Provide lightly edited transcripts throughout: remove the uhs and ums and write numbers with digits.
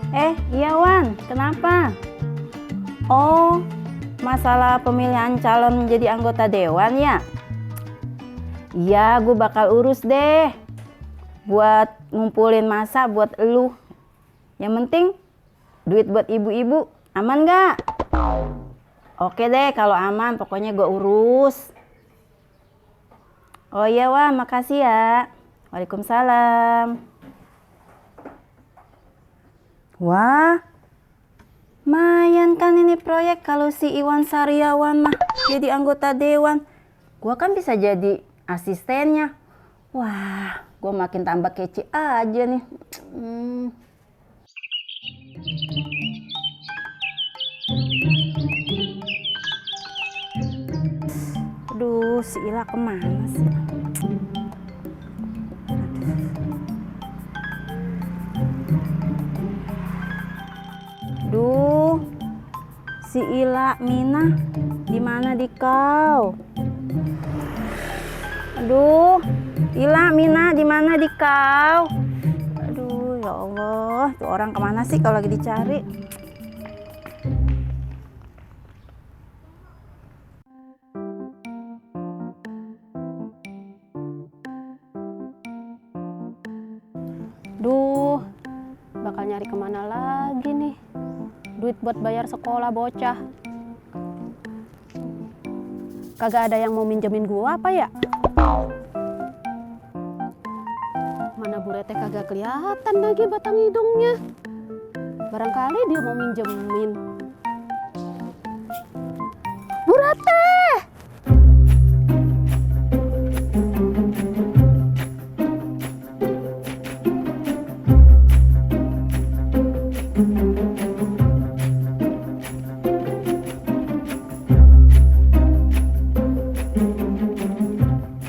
Iya Wan, kenapa? Oh, masalah pemilihan calon menjadi anggota dewan ya? Iya, gue bakal urus deh. Buat ngumpulin masa buat elu. Yang penting, duit buat ibu-ibu, aman gak? Oke deh, kalau aman pokoknya gue urus. Oh iya Wan, makasih ya. Waalaikumsalam. Wah, lumayan kan ini proyek kalau si Iwan Saryawan mah jadi anggota dewan. Gua kan bisa jadi asistennya. Wah, gua makin tambah kece aja nih. Aduh, si Ila kemana sih? Duh, si Ila, Mina, di mana di kau? Aduh, Ila, Mina, di mana di kau? Aduh, ya Allah, tuh orang kemana sih kalau lagi dicari? Duh, bakal nyari kemana lagi nih? Duit buat bayar sekolah bocah. Kagak ada yang mau minjemin gua apa ya? Mana Bu Reteh kagak kelihatan lagi batang hidungnya. Barangkali dia mau minjemin. Bu Reteh!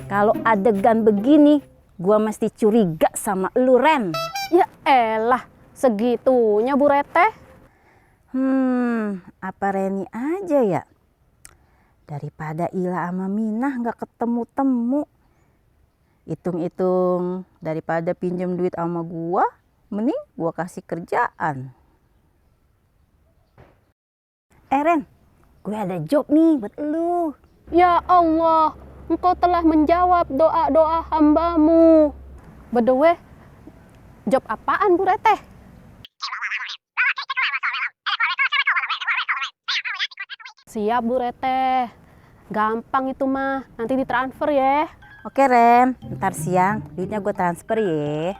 Kalau adegan begini, gua mesti curiga sama lu, Ren. Ya elah, segitunya Bu Reteh. Apa Reni aja ya? Daripada Ila sama Minah nggak ketemu-temu. Hitung-hitung, daripada pinjem duit sama gua, mending gua kasih kerjaan. Ren, gue ada job nih buat lu. Ya Allah, Engkau telah menjawab doa-doa hambamu. By the way, job apaan Bu Reteh? Siap Bu Reteh. Gampang itu mah, nanti ditransfer ya. Oke Ren, ntar siang duitnya gue transfer ya.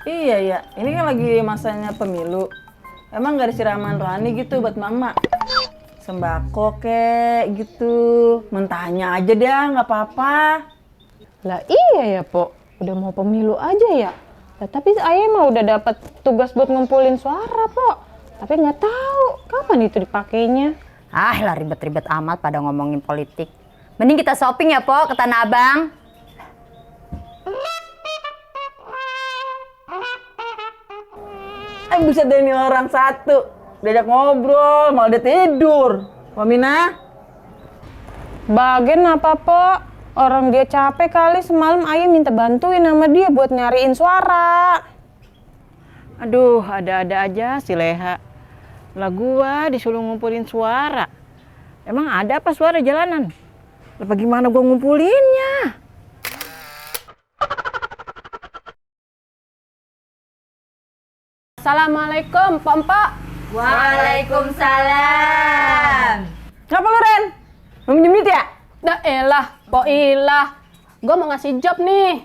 Iya ya, ini kan lagi masanya pemilu. Emang gak ada siraman rohani gitu buat mama? Sembako kek gitu, mentahnya aja deh, nggak apa-apa. Lah iya ya, Pok. Udah mau pemilu aja ya. Lah, tapi ayah mah udah dapat tugas buat ngumpulin suara, Pok. Tapi nggak tahu kapan itu dipakainya. Lah ribet-ribet amat pada ngomongin politik. Mending kita shopping ya Po, ke Tanah Abang. Bisa deh nih orang satu. Diajak ngobrol, malah dia tidur. Wamina? Bagian apa, Pok? Orang dia capek kali semalam ayah minta bantuin sama dia buat nyariin suara. Aduh, ada-ada aja si Leha. Lah gua disuruh ngumpulin suara. Emang ada apa suara jalanan? Apa gimana gua ngumpulinnya? Assalamualaikum, Pak. Waalaikumsalam. Ngapa lu, Ren? Mau minjem duit ya? Dah elah, Pok ilah. Gue mau ngasih job nih.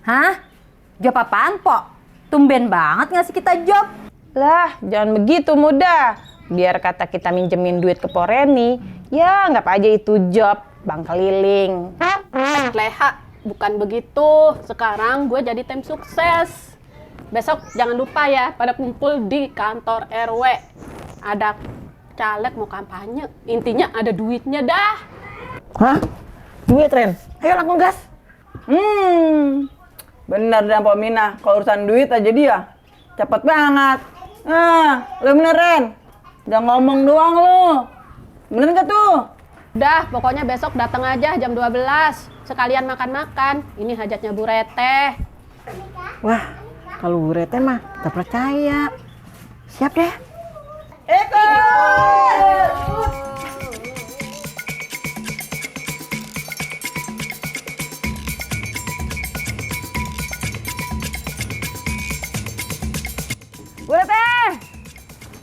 Hah? Job apaan, Po? Tumben banget ngasih kita job. Lah, jangan begitu mudah. Biar kata kita minjemin duit ke Poreni, ya nggak aja itu job, bang keliling. Leha, bukan begitu. Sekarang gue jadi tim sukses. Besok jangan lupa ya, pada kumpul di kantor RW. Ada caleg mau kampanye. Intinya ada duitnya dah. Hah? Duit, Ren? Ayo langsung gas. Bener dah Pok Mina, kalau urusan duit aja dia cepet banget. Lu bener Ren, jangan ngomong doang lu. Bener gak tuh? Udah, pokoknya besok datang aja jam 12. Sekalian makan-makan. Ini hajatnya Bu Reteh. Wah, kalau Bu Reteh mah kita percaya. Siap deh. Bu Reteh!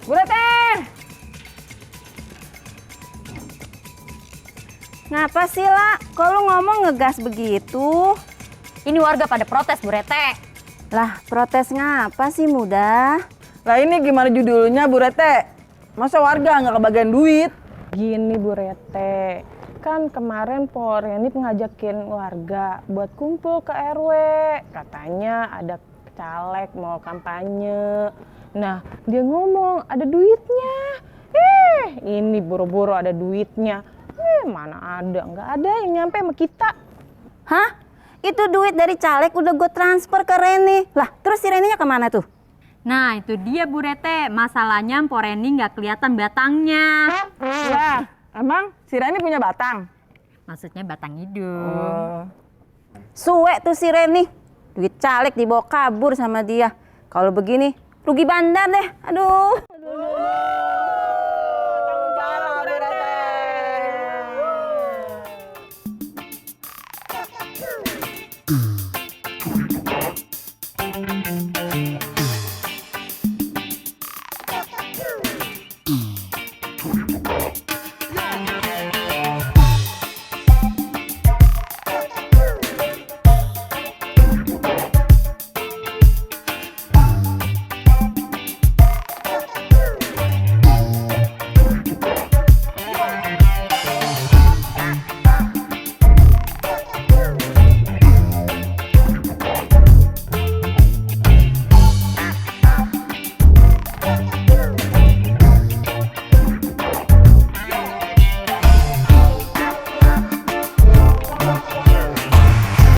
Bu Reteh! Ngapa sih, La? Kok lu ngomong ngegas begitu? Ini warga pada protes, Bu Rete. Lah, protes ngapa sih, Muda? Lah ini gimana judulnya Bu Reteh? Masa warga nggak kebagian duit? Gini Bu Rete, kan kemarin Po Reni ngajakin warga buat kumpul ke RW. Katanya ada caleg mau kampanye. Nah, dia ngomong ada duitnya. Ini buru-buru ada duitnya. Mana ada, nggak ada yang nyampe sama kita. Hah? Itu duit dari caleg udah gue transfer ke Reni. Lah, terus si Reninya kemana tuh? Nah, itu dia Bu Rete. Masalahnya Mpo Reni nggak kelihatan batangnya. Lah, emang si Reni punya batang? Maksudnya batang hidung. Suwe tuh si Reni. Duit caleg dibawa kabur sama dia. Kalau begini, rugi bandar deh. Aduh.